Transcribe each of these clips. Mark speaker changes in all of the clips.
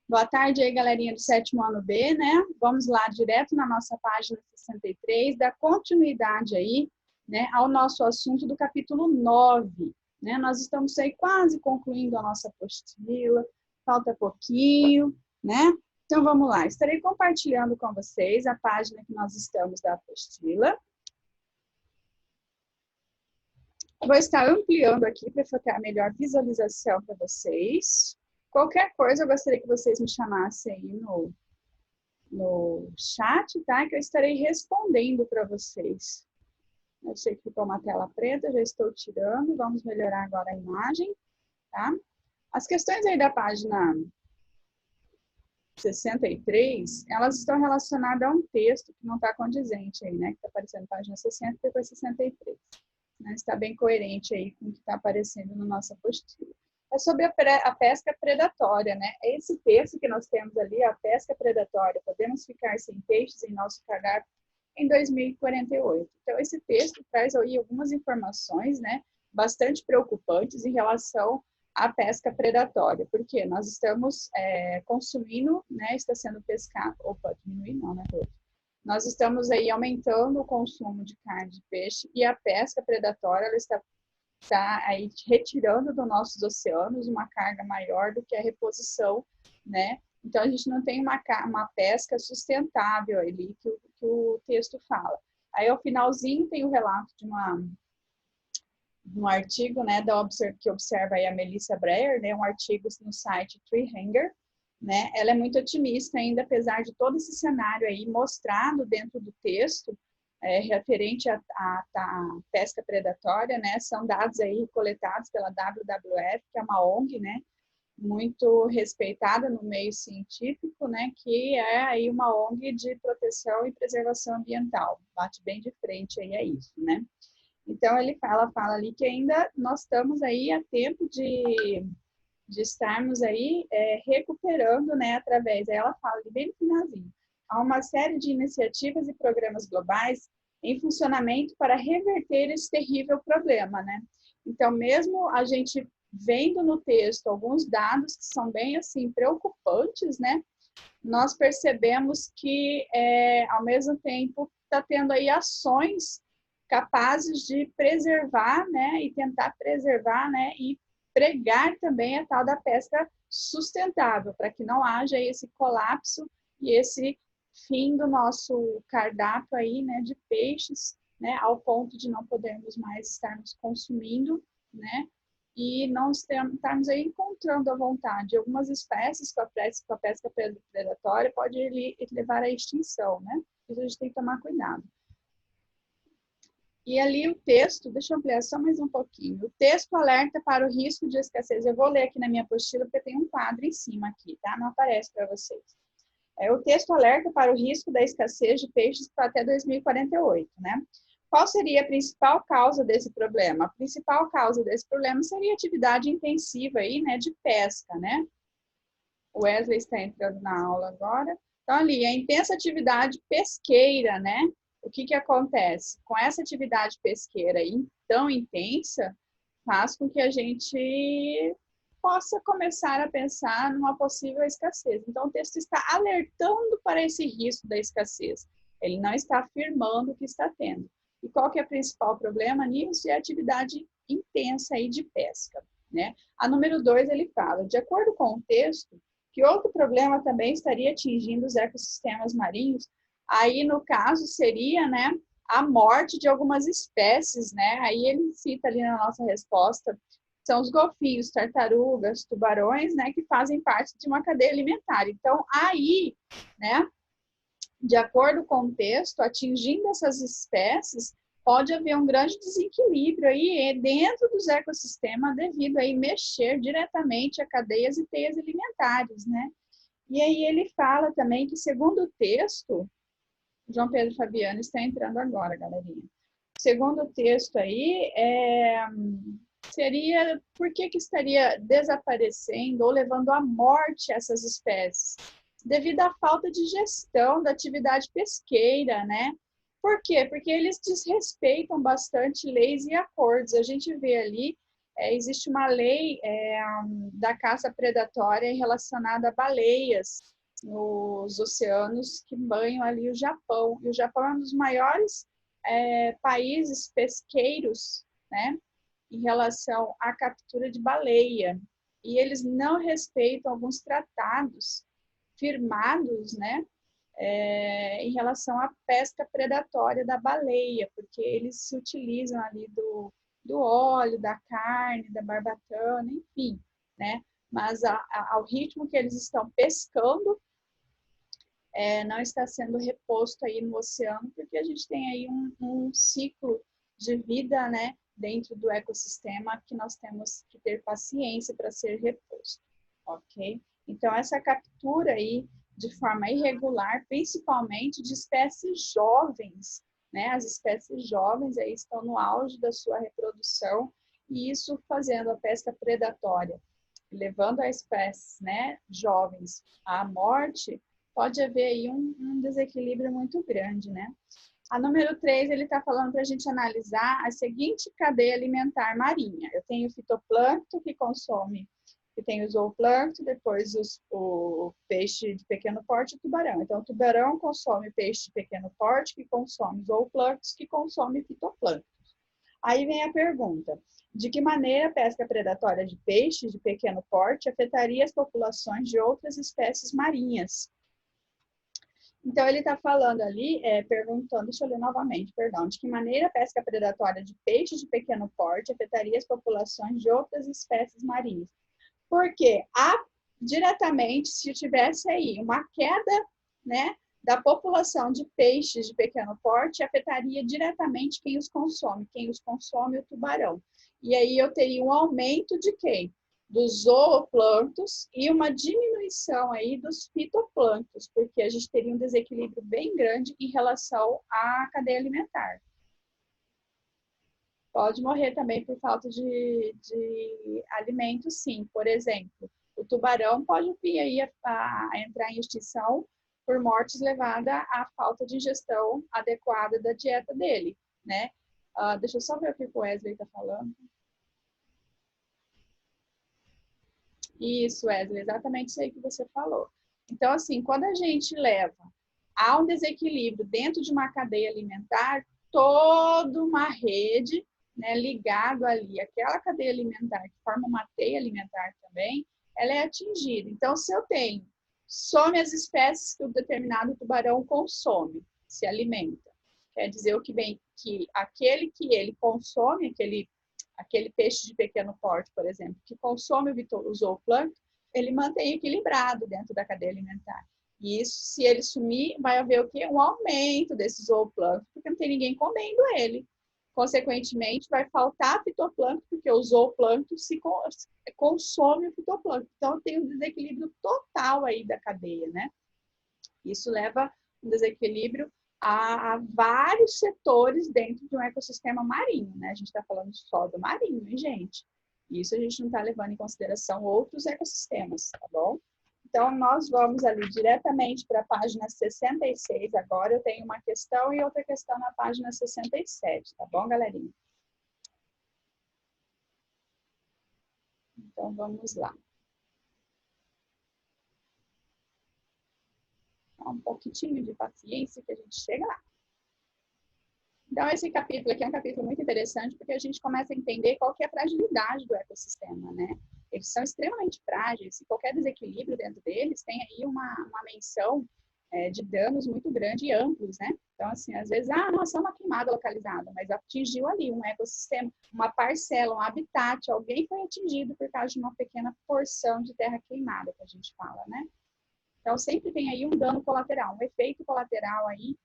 Speaker 1: Boa tarde aí, galerinha do 7º ano B, né? Vamos lá direto na nossa página 63, dar continuidade aí, né, ao nosso assunto do capítulo 9, né? Nós estamos aí quase concluindo a nossa apostila, falta pouquinho, né? Então vamos lá, estarei compartilhando com vocês a página que nós estamos da apostila. Vou estar ampliando aqui para ficar a melhor visualização para vocês. Qualquer coisa, eu gostaria que vocês me chamassem aí no chat, tá? Que eu estarei respondendo para vocês. Eu sei que ficou uma tela preta, já estou tirando. Vamos melhorar agora a imagem, tá? As questões aí da página 63, elas estão relacionadas a um texto que não está condizente aí, né? Que está aparecendo na página 60 e depois 63. Né? Está bem coerente aí com o que está aparecendo na nossa apostila. É sobre a pesca predatória, né? É esse texto que nós temos ali, a pesca predatória. Podemos ficar sem peixes em nosso cardápio em 2048. Então, esse texto traz aí algumas informações, né? Bastante preocupantes em relação à pesca predatória. Porque nós estamos consumindo, né? Está sendo pescado. Opa, diminuir não, né, Rô? Nós estamos aí aumentando o consumo de carne de peixe e a pesca predatória, ela está aí retirando dos nossos oceanos uma carga maior do que a reposição, né? Então, a gente não tem uma pesca sustentável ali que o texto fala. Aí, ao finalzinho, tem o relato de um artigo, né, que observa aí a Melissa Breyer, né, um artigo no site Treehanger, né? Ela é muito otimista ainda, apesar de todo esse cenário aí mostrado dentro do texto, referente à pesca predatória, né? São dados aí coletados pela WWF, que é uma ONG, né? Muito respeitada no meio científico, né? Que é aí uma ONG de proteção e preservação ambiental. Bate bem de frente aí a isso, né? Então, ela fala ali que ainda nós estamos aí a tempo de estarmos aí recuperando, né? Através, aí ela fala ali bem no finalzinho, há uma série de iniciativas e programas globais em funcionamento para reverter esse terrível problema, né? Então, mesmo a gente vendo no texto alguns dados que são bem, assim, preocupantes, né? Nós percebemos que, ao mesmo tempo, está tendo aí ações capazes de preservar, né? E tentar preservar, né? E pregar também a tal da pesca sustentável, para que não haja esse colapso e esse fim do nosso cardápio aí, né, de peixes, né, ao ponto de não podermos mais estarmos consumindo, né, e não estarmos aí encontrando à vontade. Algumas espécies com a pesca predatória pode levar à extinção, né, isso a gente tem que tomar cuidado. E ali o texto, deixa eu ampliar só mais um pouquinho. O texto alerta para o risco de escassez. Eu vou ler aqui na minha apostila, porque tem um quadro em cima aqui, tá? Não aparece para vocês. O texto alerta para o risco da escassez de peixes para até 2048, né? Qual seria a principal causa desse problema? A principal causa desse problema seria a atividade intensiva aí, né, de pesca, né? O Wesley está entrando na aula agora. Então, ali, a intensa atividade pesqueira, né? O que acontece? Com essa atividade pesqueira tão intensa, faz com que a gente possa começar a pensar numa possível escassez. Então, o texto está alertando para esse risco da escassez. Ele não está afirmando que está tendo. E qual que é o principal problema nisso? É a atividade intensa aí de pesca, né? A número 2, ele fala, de acordo com o texto, que outro problema também estaria atingindo os ecossistemas marinhos, aí no caso seria, né, a morte de algumas espécies, né? Aí ele cita ali na nossa resposta, são os golfinhos, tartarugas, tubarões, né, que fazem parte de uma cadeia alimentar. Então, aí, né, de acordo com o texto, atingindo essas espécies, pode haver um grande desequilíbrio aí dentro dos ecossistemas devido a mexer diretamente a cadeias e teias alimentares, né? E aí ele fala também que, segundo o texto, João Pedro Fabiano está entrando agora, galerinha. Segundo o texto aí, seria por que estaria desaparecendo ou levando à morte essas espécies? Devido à falta de gestão da atividade pesqueira, né? Por quê? Porque eles desrespeitam bastante leis e acordos. A gente vê ali existe uma lei da caça predatória relacionada a baleias nos oceanos que banham ali o Japão. E o Japão é um dos maiores países pesqueiros, né, em relação à captura de baleia. E eles não respeitam alguns tratados firmados, né, em relação à pesca predatória da baleia, porque eles se utilizam ali do óleo, da carne, da barbatana, enfim, né? Mas ao ritmo que eles estão pescando, não está sendo reposto aí no oceano, porque a gente tem aí um ciclo de vida, né, dentro do ecossistema que nós temos que ter paciência para ser reposto, ok? Então, essa captura aí de forma irregular, principalmente de espécies jovens, né? As espécies jovens aí estão no auge da sua reprodução, e isso fazendo a pesca predatória, levando a espécies, né, jovens à morte, pode haver aí um desequilíbrio muito grande, né? A número 3, ele está falando para a gente analisar a seguinte cadeia alimentar marinha. Eu tenho o fitoplâncton, que tem o zooplâncton, depois o peixe de pequeno porte e o tubarão. Então, o tubarão consome peixe de pequeno porte, que consome zooplâncton, que consome fitoplâncton. Aí vem a pergunta: de que maneira a pesca predatória de peixes de pequeno porte afetaria as populações de outras espécies marinhas? Então, ele está falando ali, perguntando, deixa eu ler novamente, perdão, de que maneira a pesca predatória de peixes de pequeno porte afetaria as populações de outras espécies marinhas? Porque, diretamente, se tivesse aí uma queda, né, da população de peixes de pequeno porte, afetaria diretamente quem os consome. Quem os consome é o tubarão. E aí eu teria um aumento de quem? Dos zooplânctons e uma diminuição aí dos fitoplânctons, porque a gente teria um desequilíbrio bem grande em relação à cadeia alimentar. Pode morrer também por falta de alimento, sim. Por exemplo, o tubarão pode vir aí a entrar em extinção por mortes levada à falta de ingestão adequada da dieta dele, né? Deixa eu só ver o que o Wesley está falando. Isso, Wesley, exatamente isso aí que você falou. Então, assim, quando a gente leva a um desequilíbrio dentro de uma cadeia alimentar, toda uma rede, né, ligado ali, aquela cadeia alimentar que forma uma teia alimentar também, ela é atingida. Então, se eu tenho, some as espécies que o determinado tubarão consome, se alimenta. Quer dizer o que bem que aquele que ele consome, aquele peixe de pequeno porte, por exemplo, que consome o zooplâncton, ele mantém equilibrado dentro da cadeia alimentar. E isso, se ele sumir, vai haver o quê? Um aumento desse zooplâncton, porque não tem ninguém comendo ele. Consequentemente, vai faltar fitoplâncton, porque o zooplâncton consome o fitoplâncton. Então, tem um desequilíbrio total aí da cadeia, né? Isso leva um desequilíbrio a vários setores dentro de um ecossistema marinho, né? A gente está falando só do marinho, hein, gente? Isso a gente não está levando em consideração outros ecossistemas, tá bom? Então, nós vamos ali diretamente para a página 66 agora. Eu tenho uma questão e outra questão na página 67, tá bom, galerinha? Então, vamos lá. Um pouquinho de paciência que a gente chega lá. Então, esse capítulo aqui é um capítulo muito interessante porque a gente começa a entender qual que é a fragilidade do ecossistema, né? Eles são extremamente frágeis e qualquer desequilíbrio dentro deles tem aí uma menção de danos muito grande e amplos, né? Então, assim, às vezes, nossa, é uma queimada localizada, mas atingiu ali um ecossistema, uma parcela, um habitat, alguém foi atingido por causa de uma pequena porção de terra queimada, que a gente fala, né? Então, sempre tem aí um dano colateral, um efeito colateral aí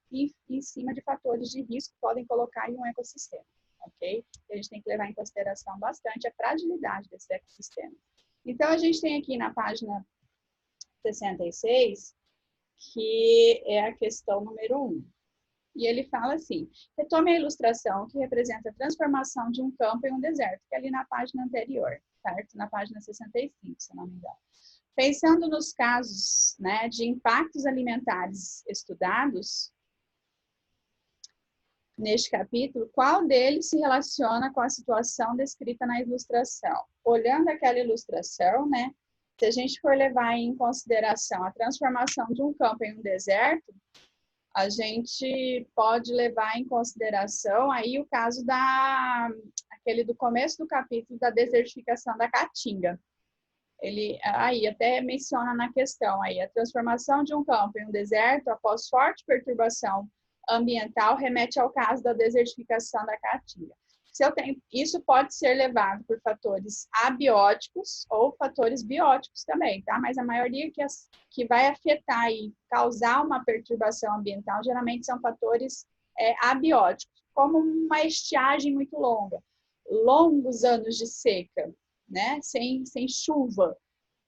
Speaker 1: em cima de fatores de risco que podem colocar em um ecossistema, ok? E a gente tem que levar em consideração bastante a fragilidade desse ecossistema. Então, a gente tem aqui na página 66, que é a questão número 1. E ele fala assim: retome a ilustração que representa a transformação de um campo em um deserto, que é ali na página anterior, certo? Na página 65, se não me engano. Pensando nos casos, né, de impactos alimentares estudados, neste capítulo, qual deles se relaciona com a situação descrita na ilustração. Olhando aquela ilustração, né, se a gente for levar em consideração a transformação de um campo em um deserto, a gente pode levar em consideração aí o caso aquele do começo do capítulo da desertificação da Caatinga. Ele aí até menciona na questão aí a transformação de um campo em um deserto após forte perturbação ambiental remete ao caso da desertificação da Caatinga. Isso pode ser levado por fatores abióticos ou fatores bióticos também, tá? Mas a maioria que vai afetar e causar uma perturbação ambiental geralmente são fatores abióticos, como uma estiagem muito longa, longos anos de seca, né? Sem chuva.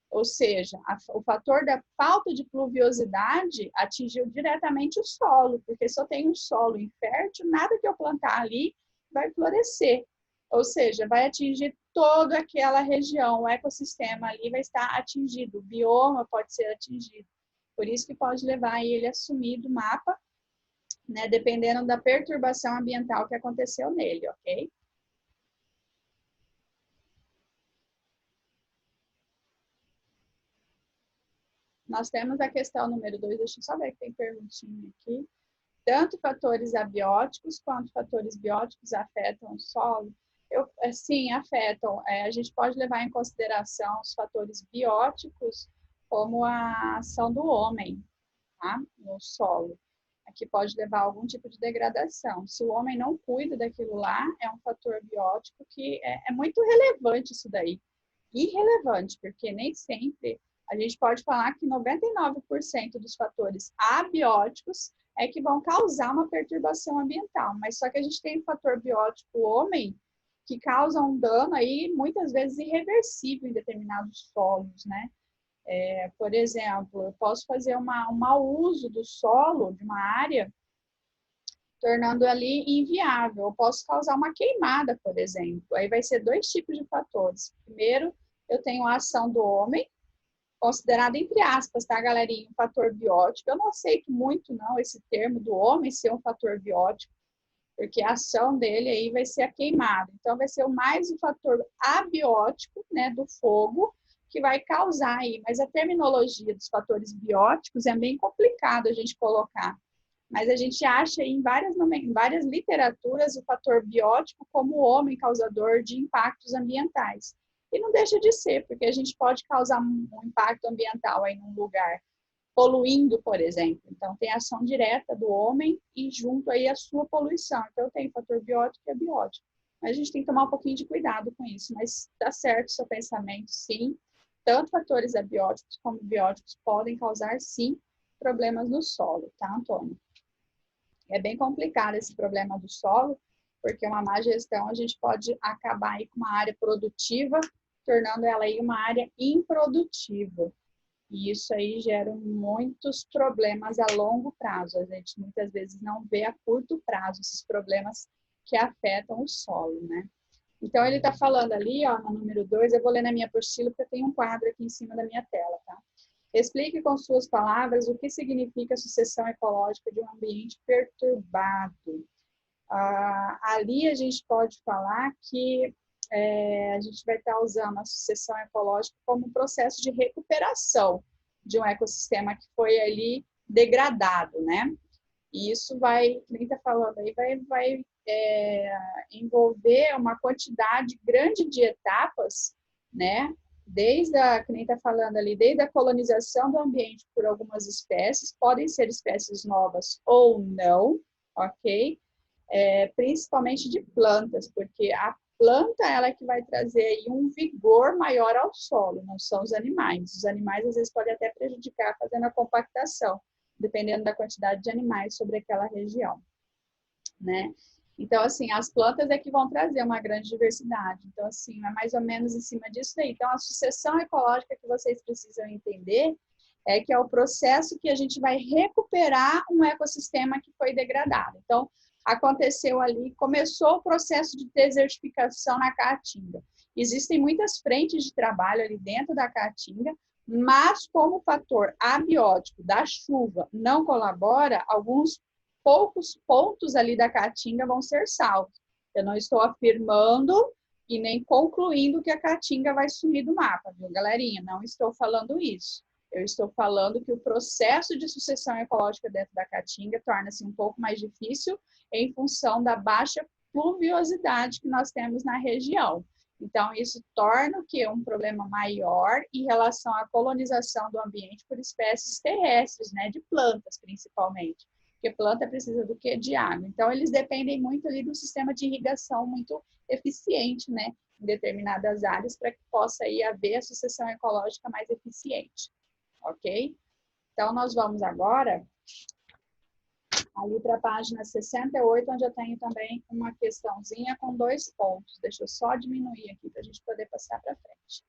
Speaker 1: Ou seja, o fator da falta de pluviosidade atingiu diretamente o solo, porque só tem um solo infértil, nada que eu plantar ali vai florescer. Ou seja, vai atingir toda aquela região, o ecossistema ali vai estar atingido, o bioma pode ser atingido. Por isso que pode levar ele a sumir do mapa, né, dependendo da perturbação ambiental que aconteceu nele, ok? Nós temos a questão número 2, deixa eu só ver que tem perguntinha aqui. Tanto fatores abióticos quanto fatores bióticos afetam o solo? Sim, afetam. A gente pode levar em consideração os fatores bióticos como a ação do homem, tá? No solo. Aqui pode levar a algum tipo de degradação. Se o homem não cuida daquilo lá, é um fator biótico que é muito relevante isso daí. Irrelevante, porque nem sempre a gente pode falar que 99% dos fatores abióticos é que vão causar uma perturbação ambiental, mas só que a gente tem o fator biótico homem que causa um dano aí muitas vezes irreversível em determinados solos, né? Por exemplo, eu posso fazer um mau uso do solo de uma área, tornando ali inviável. Eu posso causar uma queimada, por exemplo. Aí vai ser dois tipos de fatores. Primeiro, eu tenho a ação do homem, considerado entre aspas, tá, galerinha, um fator biótico. Eu não aceito muito, não, esse termo do homem ser um fator biótico, porque a ação dele aí vai ser a queimada. Então, vai ser mais um fator abiótico, né, do fogo, que vai causar aí. Mas a terminologia dos fatores bióticos é bem complicado a gente colocar. Mas a gente acha em várias literaturas o fator biótico como o homem causador de impactos ambientais. E não deixa de ser, porque a gente pode causar um impacto ambiental aí num lugar, poluindo, por exemplo. Então, tem a ação direta do homem e junto aí a sua poluição. Então, tem fator biótico e abiótico. Mas a gente tem que tomar um pouquinho de cuidado com isso. Mas está certo o seu pensamento, sim. Tanto fatores abióticos como bióticos podem causar, sim, problemas no solo, tá, Antônio? É bem complicado esse problema do solo, porque uma má gestão a gente pode acabar aí com uma área produtiva, tornando ela aí uma área improdutiva. E isso aí gera muitos problemas a longo prazo. A gente muitas vezes não vê a curto prazo esses problemas que afetam o solo, né? Então, ele está falando ali, ó, no número 2, eu vou ler na minha apostila, porque eu tenho um quadro aqui em cima da minha tela, tá? Explique com suas palavras o que significa a sucessão ecológica de um ambiente perturbado. Ali a gente pode falar que a gente vai estar usando a sucessão ecológica como um processo de recuperação de um ecossistema que foi ali degradado, né? E isso vai, quem está falando aí, vai envolver uma quantidade grande de etapas, né? Desde a, que nem está falando ali, desde a colonização do ambiente por algumas espécies, podem ser espécies novas ou não, ok? Principalmente de plantas, porque a planta ela é que vai trazer aí um vigor maior ao solo, não são os animais. Os animais às vezes podem até prejudicar fazendo a compactação, dependendo da quantidade de animais sobre aquela região, né? Então, assim, as plantas é que vão trazer uma grande diversidade. Então, assim, é mais ou menos em cima disso daí. Então, a sucessão ecológica que vocês precisam entender é que é o processo que a gente vai recuperar um ecossistema que foi degradado. Então, aconteceu ali, começou o processo de desertificação na Caatinga. Existem muitas frentes de trabalho ali dentro da Caatinga, mas como o fator abiótico da chuva não colabora, alguns poucos pontos ali da caatinga vão ser salvos. Eu não estou afirmando e nem concluindo que a caatinga vai sumir do mapa, viu, galerinha? Não estou falando isso. Eu estou falando que o processo de sucessão ecológica dentro da caatinga torna-se um pouco mais difícil em função da baixa pluviosidade que nós temos na região. Então, isso torna o que um problema maior em relação à colonização do ambiente por espécies terrestres, né, de plantas principalmente. Porque planta precisa do quê? De água. Então, eles dependem muito ali do sistema de irrigação muito eficiente, né, em determinadas áreas, para que possa aí haver a sucessão ecológica mais eficiente, ok? Então, nós vamos agora ali para a página 68, onde eu tenho também uma questãozinha com 2 pontos. Deixa eu só diminuir aqui para a gente poder passar para frente.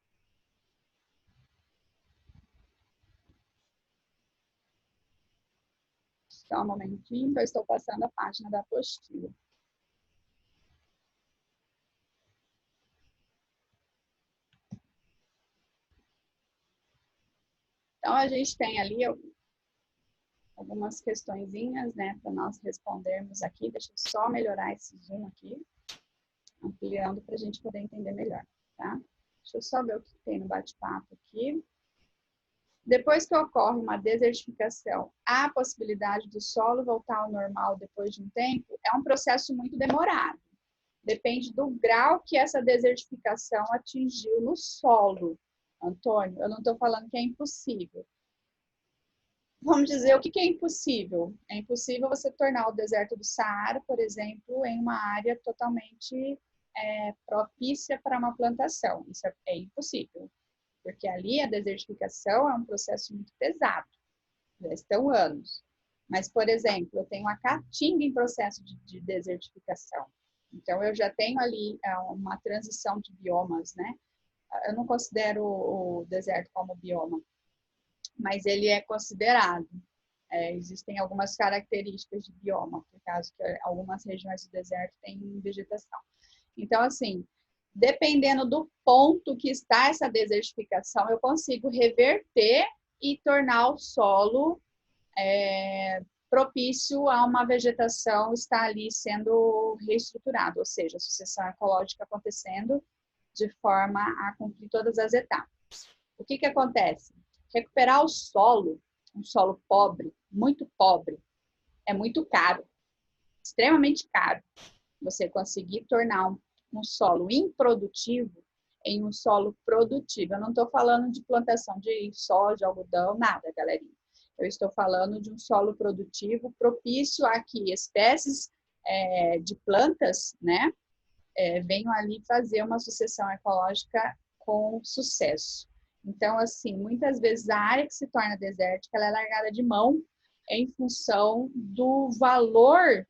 Speaker 1: Só um momentinho, que eu estou passando a página da apostila. Então, a gente tem ali algumas questõezinhas, né, para nós respondermos aqui. Deixa eu só melhorar esse zoom aqui, ampliando para a gente poder entender melhor, tá? Deixa eu só ver o que tem no bate-papo aqui. Depois que ocorre uma desertificação, há a possibilidade do solo voltar ao normal depois de um tempo? É um processo muito demorado. Depende do grau que essa desertificação atingiu no solo. Antônio, eu não estou falando que é impossível. Vamos dizer, o que é impossível? É impossível você tornar o deserto do Saara, por exemplo, em uma área totalmente propícia para uma plantação. Isso é impossível, porque ali a desertificação é um processo muito pesado, já estão anos. Mas, por exemplo, eu tenho a caatinga em processo de desertificação. Então, eu já tenho ali uma transição de biomas, né? Eu não considero o deserto como bioma, mas ele é considerado. Existem algumas características de bioma, por causa que algumas regiões do deserto têm vegetação. Então, assim, dependendo do ponto que está essa desertificação, eu consigo reverter e tornar o solo propício a uma vegetação estar ali sendo reestruturada, ou seja, a sucessão ecológica acontecendo de forma a cumprir todas as etapas. O que acontece? Recuperar o solo, um solo pobre, é muito caro, extremamente caro. Você conseguir tornar um solo improdutivo em um solo produtivo. Eu não estou falando de plantação de soja, algodão, nada, galerinha. Eu estou falando de um solo produtivo propício a que espécies de plantas, né, venham ali fazer uma sucessão ecológica com sucesso. Então, assim, muitas vezes a área que se torna desértica, ela é largada de mão em função do valor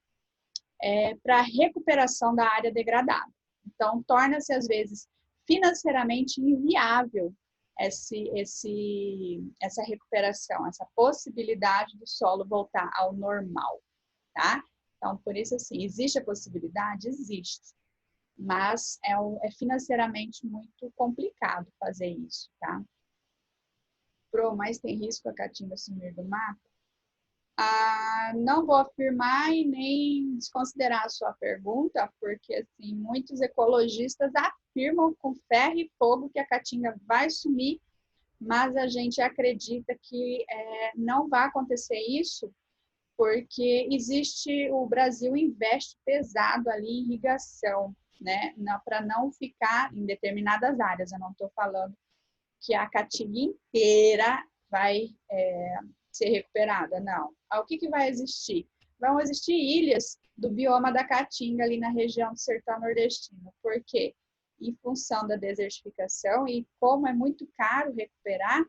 Speaker 1: para a recuperação da área degradada. Então, torna-se, às vezes, financeiramente inviável essa recuperação, essa possibilidade do solo voltar ao normal, tá? Então, por isso, assim, existe a possibilidade? Existe. Mas é financeiramente muito complicado fazer isso, tá? Mas tem risco a caatinga sumir do mapa? Não vou afirmar e nem desconsiderar a sua pergunta, porque assim, muitos ecologistas afirmam com ferro e fogo que a caatinga vai sumir, mas a gente acredita que não vai acontecer isso, porque o Brasil investe pesado ali em irrigação, né, para não ficar em determinadas áreas. Eu não estou falando que a caatinga inteira vai ser recuperada, não. O que vai existir? Vão existir ilhas do bioma da caatinga ali na região do sertão nordestino. Por quê? Em função da desertificação e como é muito caro recuperar,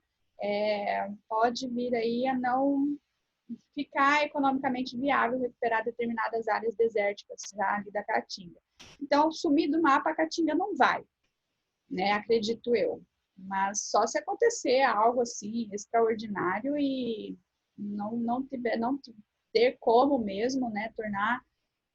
Speaker 1: pode vir aí a não ficar economicamente viável recuperar determinadas áreas desérticas ali da caatinga. Então, sumir do mapa a caatinga não vai, né? Acredito eu. Mas só se acontecer algo assim extraordinário e não ter como mesmo, né, tornar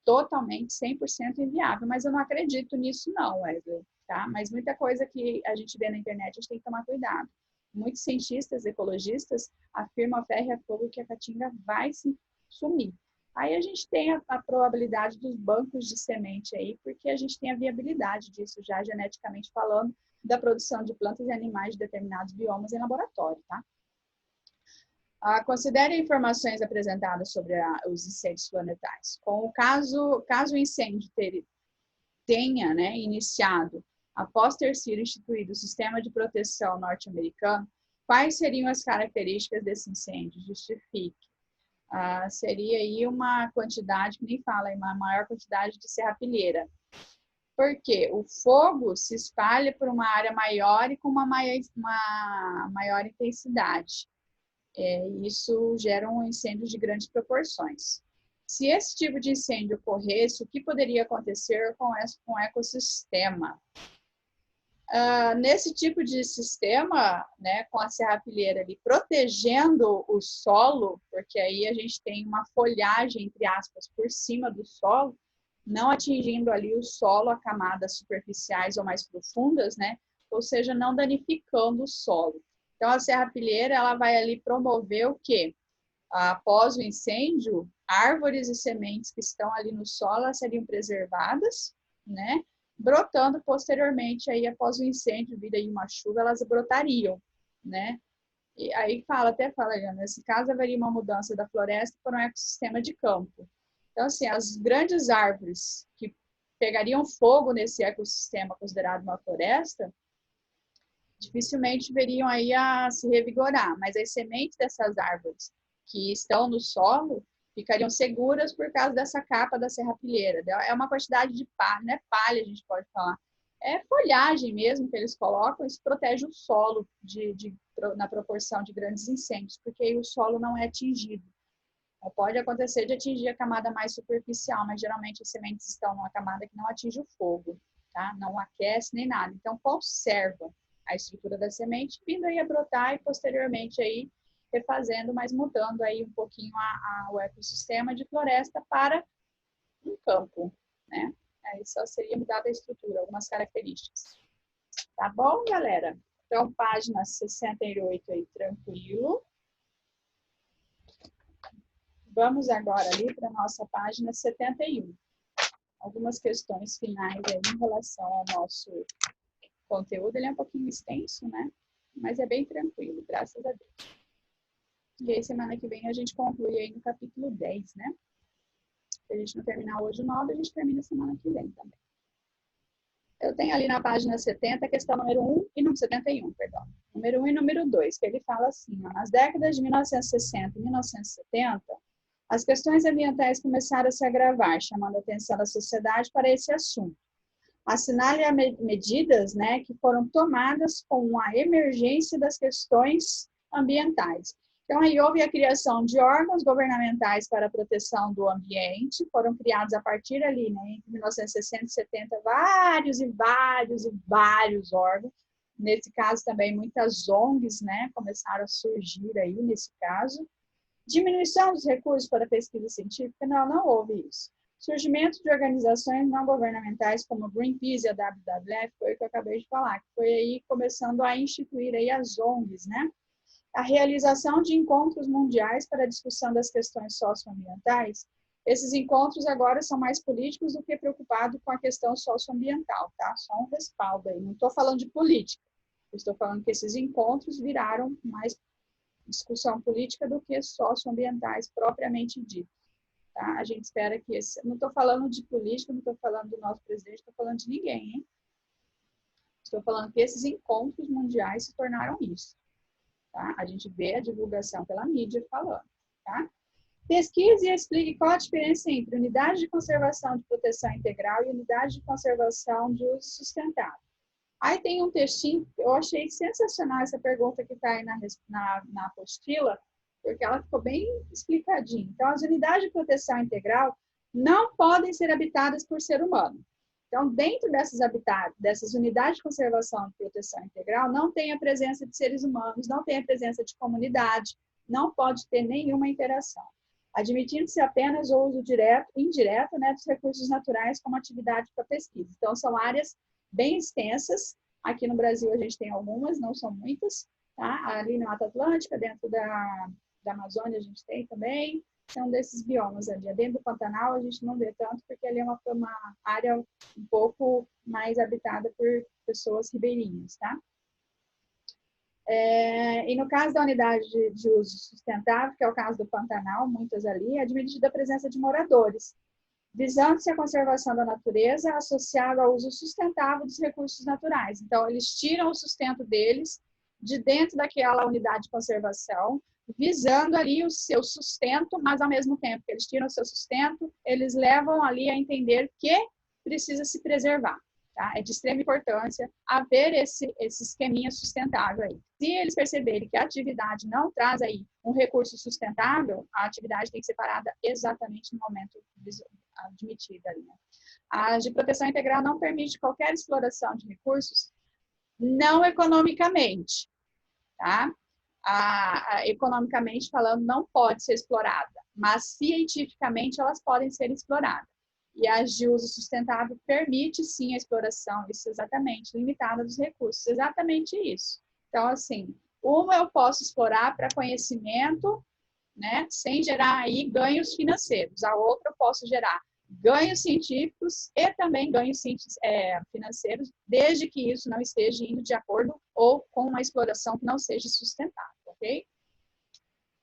Speaker 1: totalmente 100% inviável. Mas eu não acredito nisso não, Wesley, tá? Mas muita coisa que a gente vê na internet, a gente tem que tomar cuidado. Muitos cientistas, ecologistas, afirmam a ferro e a fogo que a caatinga vai se sumir. Aí a gente tem a probabilidade dos bancos de semente aí, porque a gente tem a viabilidade disso já geneticamente falando, da produção de plantas e animais de determinados biomas em laboratório, tá? Considere informações apresentadas sobre os incêndios florestais. Com o caso o incêndio tenha, né, iniciado após ter sido instituído o sistema de proteção norte-americano, quais seriam as características desse incêndio? Justifique. Seria aí uma quantidade, que nem fala, uma maior quantidade de serrapilheira. Porque o fogo se espalha por uma área maior e com uma maior intensidade. Isso gera um incêndio de grandes proporções. Se esse tipo de incêndio ocorresse, o que poderia acontecer com o ecossistema? Nesse tipo de sistema, né, com a serrapilheira ali protegendo o solo, porque aí a gente tem uma folhagem, entre aspas, por cima do solo, não atingindo ali o solo, a camadas superficiais ou mais profundas, né, ou seja, não danificando o solo. Então, a serrapilheira, ela vai ali promover o quê? Após o incêndio, árvores e sementes que estão ali no solo, elas seriam preservadas, né, brotando posteriormente, aí após o incêndio, vida aí uma chuva, elas brotariam, né? E aí até fala, nesse caso haveria uma mudança da floresta para um ecossistema de campo. Então, assim, as grandes árvores que pegariam fogo nesse ecossistema considerado uma floresta, dificilmente veriam aí a se revigorar, mas as sementes dessas árvores que estão no solo ficariam seguras por causa dessa capa da serrapilheira. É uma quantidade de palha, não é palha, a gente pode falar. É folhagem mesmo que eles colocam, isso protege o solo na proporção de grandes incêndios, porque aí o solo não é atingido. Pode acontecer de atingir a camada mais superficial, mas geralmente as sementes estão numa camada que não atinge o fogo, tá? Não aquece nem nada. Então, conserva a estrutura da semente, vindo aí a brotar e posteriormente aí refazendo, mas mudando aí um pouquinho o ecossistema de floresta para um campo, né? Aí só seria mudar a estrutura, algumas características. Tá bom, galera? Então, página 68 aí, tranquilo. Vamos agora ali para a nossa página 71. Algumas questões finais aí em relação ao nosso conteúdo. Ele é um pouquinho extenso, né? Mas é bem tranquilo, graças a Deus. E aí, semana que vem, a gente conclui aí no capítulo 10, né? Se a gente não terminar hoje o 9, a gente termina semana que vem também. Eu tenho ali na página 70 a questão número 1 e número 71, perdão. Número 1 e número 2, que ele fala assim, ó, nas décadas de 1960 e 1970, as questões ambientais começaram a se agravar, chamando a atenção da sociedade para esse assunto. Assinale medidas, né, que foram tomadas com a emergência das questões ambientais. Então, aí houve a criação de órgãos governamentais para a proteção do ambiente, foram criados a partir ali, né, entre 1960 e 70, vários órgãos. Nesse caso também muitas ONGs, né, começaram a surgir aí nesse caso. Diminuição dos recursos para a pesquisa científica? Não houve isso. Surgimento de organizações não governamentais como o Greenpeace e a WWF, foi o que eu acabei de falar, que foi aí começando a instituir aí as ONGs, né? A realização de encontros mundiais para a discussão das questões socioambientais. Esses encontros agora são mais políticos do que preocupados com a questão socioambiental, tá? Só um respaldo aí. Não estou falando de política, estou falando que esses encontros viraram mais discussão política do que socioambientais propriamente dito. Tá? A gente espera que não estou falando de política, não estou falando do nosso presidente, estou falando de ninguém, hein? Estou falando que esses encontros mundiais se tornaram isso. Tá? A gente vê a divulgação pela mídia falando. Tá? Pesquise e explique qual a diferença entre unidade de conservação de proteção integral e unidade de conservação de uso sustentável. Aí tem um textinho, eu achei sensacional essa pergunta que está aí na apostila, porque ela ficou bem explicadinha. Então, as unidades de proteção integral não podem ser habitadas por ser humano. Então, dentro dessas unidades de conservação e proteção integral, não tem a presença de seres humanos, não tem a presença de comunidade, não pode ter nenhuma interação. Admitindo-se apenas o uso direto e indireto, né, dos recursos naturais como atividade para pesquisa. Então, são áreas bem extensas. Aqui no Brasil a gente tem algumas, não são muitas, tá? Ali na Mata Atlântica, dentro da Amazônia a gente tem também, são desses biomas ali. Dentro do Pantanal a gente não vê tanto, porque ali é uma área um pouco mais habitada por pessoas ribeirinhas, tá? E no caso da unidade de uso sustentável, que é o caso do Pantanal, muitas ali, é admitida a presença de moradores, visando-se a conservação da natureza associada ao uso sustentável dos recursos naturais. Então, eles tiram o sustento deles de dentro daquela unidade de conservação, visando ali o seu sustento, mas ao mesmo tempo que eles tiram o seu sustento, eles levam ali a entender que precisa se preservar. Tá? É de extrema importância haver esse esqueminha sustentável aí. Se eles perceberem que a atividade não traz aí um recurso sustentável, a atividade tem que ser parada exatamente no momento admitido ali. Né? A de proteção integral não permite qualquer exploração de recursos não economicamente, tá? Economicamente falando, não pode ser explorada, mas cientificamente elas podem ser exploradas. E a de uso sustentável permite, sim, a exploração, isso exatamente, limitada dos recursos, exatamente isso. Então, assim, uma eu posso explorar para conhecimento, né, sem gerar aí ganhos financeiros. A outra eu posso gerar ganhos científicos e também ganhos financeiros, desde que isso não esteja indo de acordo ou com uma exploração que não seja sustentável, ok?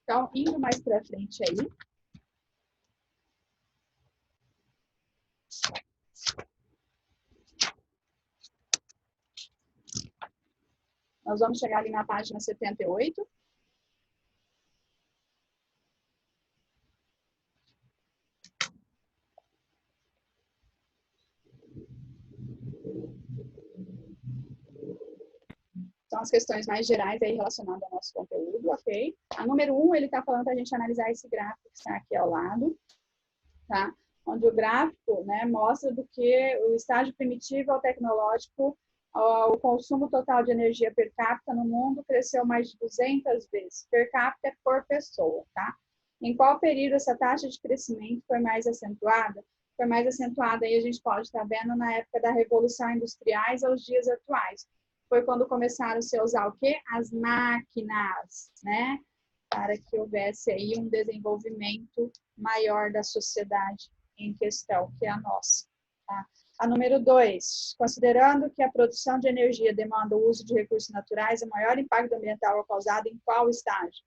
Speaker 1: Então, indo mais para frente aí. Nós vamos chegar ali na página 78. São as questões mais gerais aí relacionadas ao nosso conteúdo, ok? A número 1, ele está falando para a gente analisar esse gráfico que está aqui ao lado, tá? Onde o gráfico, né, mostra do que o estágio primitivo ao tecnológico, o consumo total de energia per capita no mundo cresceu mais de 200 vezes, per capita por pessoa, tá? Em qual período essa taxa de crescimento foi mais acentuada? Foi mais acentuada, aí a gente pode estar vendo na época da Revolução Industriais aos dias atuais. Foi quando começaram -se a usar o quê? As máquinas, né? Para que houvesse aí um desenvolvimento maior da sociedade em questão, que é a nossa. Tá? A número 2, considerando que a produção de energia demanda o uso de recursos naturais, o maior impacto ambiental é causado em qual estágio?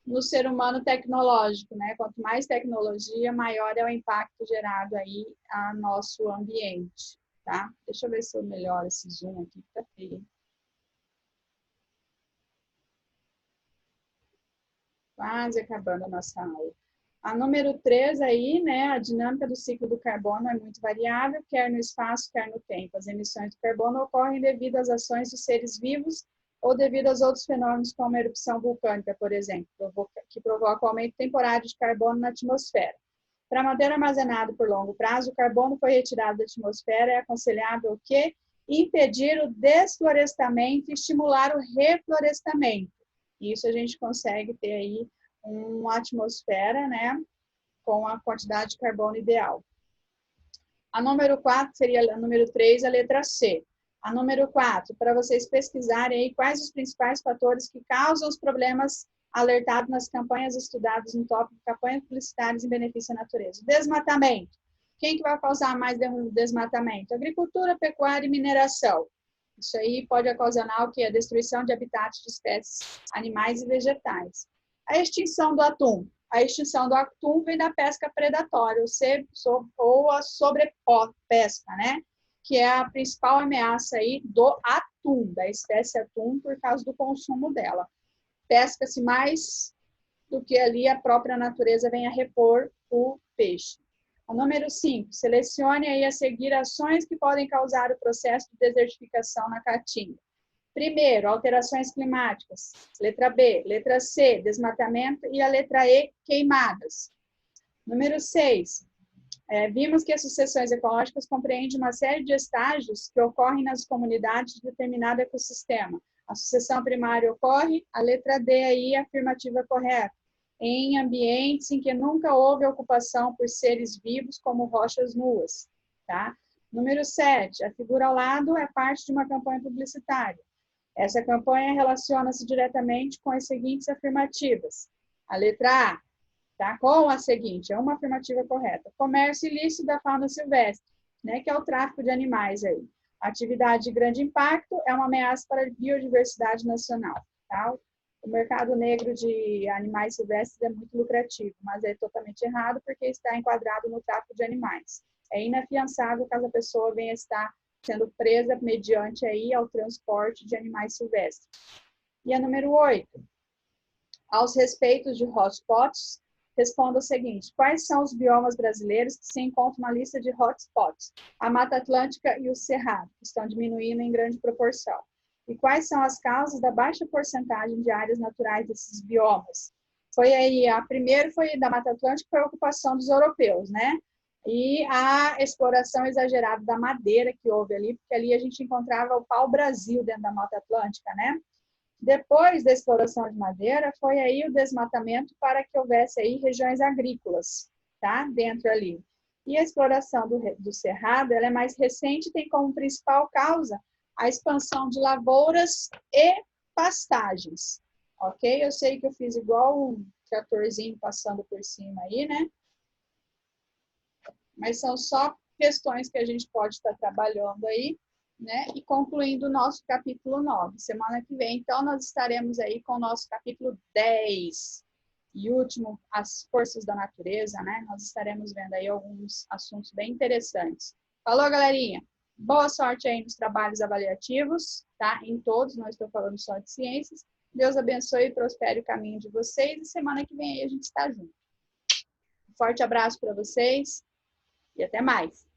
Speaker 1: No ser humano tecnológico, né? Quanto mais tecnologia, maior é o impacto gerado aí a nosso ambiente, tá? Deixa eu ver se eu melhoro esse zoom aqui, que tá feio. Quase acabando a nossa aula. A número 3 aí, né, a dinâmica do ciclo do carbono é muito variável, quer no espaço, quer no tempo. As emissões de carbono ocorrem devido às ações dos seres vivos ou devido aos outros fenômenos, como a erupção vulcânica, por exemplo, que provoca o aumento temporário de carbono na atmosfera. Para manter armazenado por longo prazo, o carbono foi retirado da atmosfera, é aconselhável que impedir o desflorestamento e estimular o reflorestamento. Isso a gente consegue ter aí uma atmosfera, né, com a quantidade de carbono ideal. A número 4 seria a número 3, a letra C. A número 4, para vocês pesquisarem aí quais os principais fatores que causam os problemas alertados nas campanhas estudadas no tópico campanhas publicitárias em benefício à natureza. Desmatamento. Quem que vai causar mais desmatamento? Agricultura, pecuária e mineração. Isso aí pode ocasionar o quê? A destruição de habitats de espécies animais e vegetais. A extinção do atum. A extinção do atum vem da pesca predatória, ou a sobrepesca, né? Que é a principal ameaça aí do atum, da espécie atum, por causa do consumo dela. Pesca-se mais do que ali a própria natureza vem a repor o peixe. O número 5, selecione aí a seguir ações que podem causar o processo de desertificação na caatinga. Primeiro, alterações climáticas. Letra B. Letra C, desmatamento. E a letra E, queimadas. Número 6, vimos que as sucessões ecológicas compreendem uma série de estágios que ocorrem nas comunidades de determinado ecossistema. A sucessão primária ocorre, a letra D aí, afirmativa correta, em ambientes em que nunca houve ocupação por seres vivos, como rochas nuas. Tá? Número 7, a figura ao lado é parte de uma campanha publicitária. Essa campanha relaciona-se diretamente com as seguintes afirmativas. A letra A, tá? Com a seguinte, é uma afirmativa correta. Comércio ilícito da fauna silvestre, né? Que é o tráfico de animais aí. Atividade de grande impacto é uma ameaça para a biodiversidade nacional, tá? O mercado negro de animais silvestres é muito lucrativo, mas é totalmente errado porque está enquadrado no tráfico de animais. É inafiançável caso a pessoa venha estar sendo presa mediante aí ao transporte de animais silvestres. E a número 8. Aos respeitos de hotspots, responda o seguinte: quais são os biomas brasileiros que se encontram na lista de hotspots? A Mata Atlântica e o Cerrado, que estão diminuindo em grande proporção. E quais são as causas da baixa porcentagem de áreas naturais desses biomas? Foi aí, a primeira foi da Mata Atlântica, foi a ocupação dos europeus, né? E a exploração exagerada da madeira que houve ali, porque ali a gente encontrava o pau-brasil dentro da Mata Atlântica, né? Depois da exploração de madeira, foi aí o desmatamento para que houvesse aí regiões agrícolas, tá? Dentro ali. E a exploração do cerrado, ela é mais recente e tem como principal causa a expansão de lavouras e pastagens, ok? Eu sei que eu fiz igual um tratorzinho passando por cima aí, né? Mas são só questões que a gente pode estar trabalhando aí, né? E concluindo o nosso capítulo 9. Semana que vem, então, nós estaremos aí com o nosso capítulo 10 e último, as forças da natureza, né? Nós estaremos vendo aí alguns assuntos bem interessantes. Falou, galerinha? Boa sorte aí nos trabalhos avaliativos, tá? Em todos, não estou falando só de ciências. Deus abençoe e prospere o caminho de vocês e semana que vem aí a gente está junto. Um forte abraço para vocês e até mais!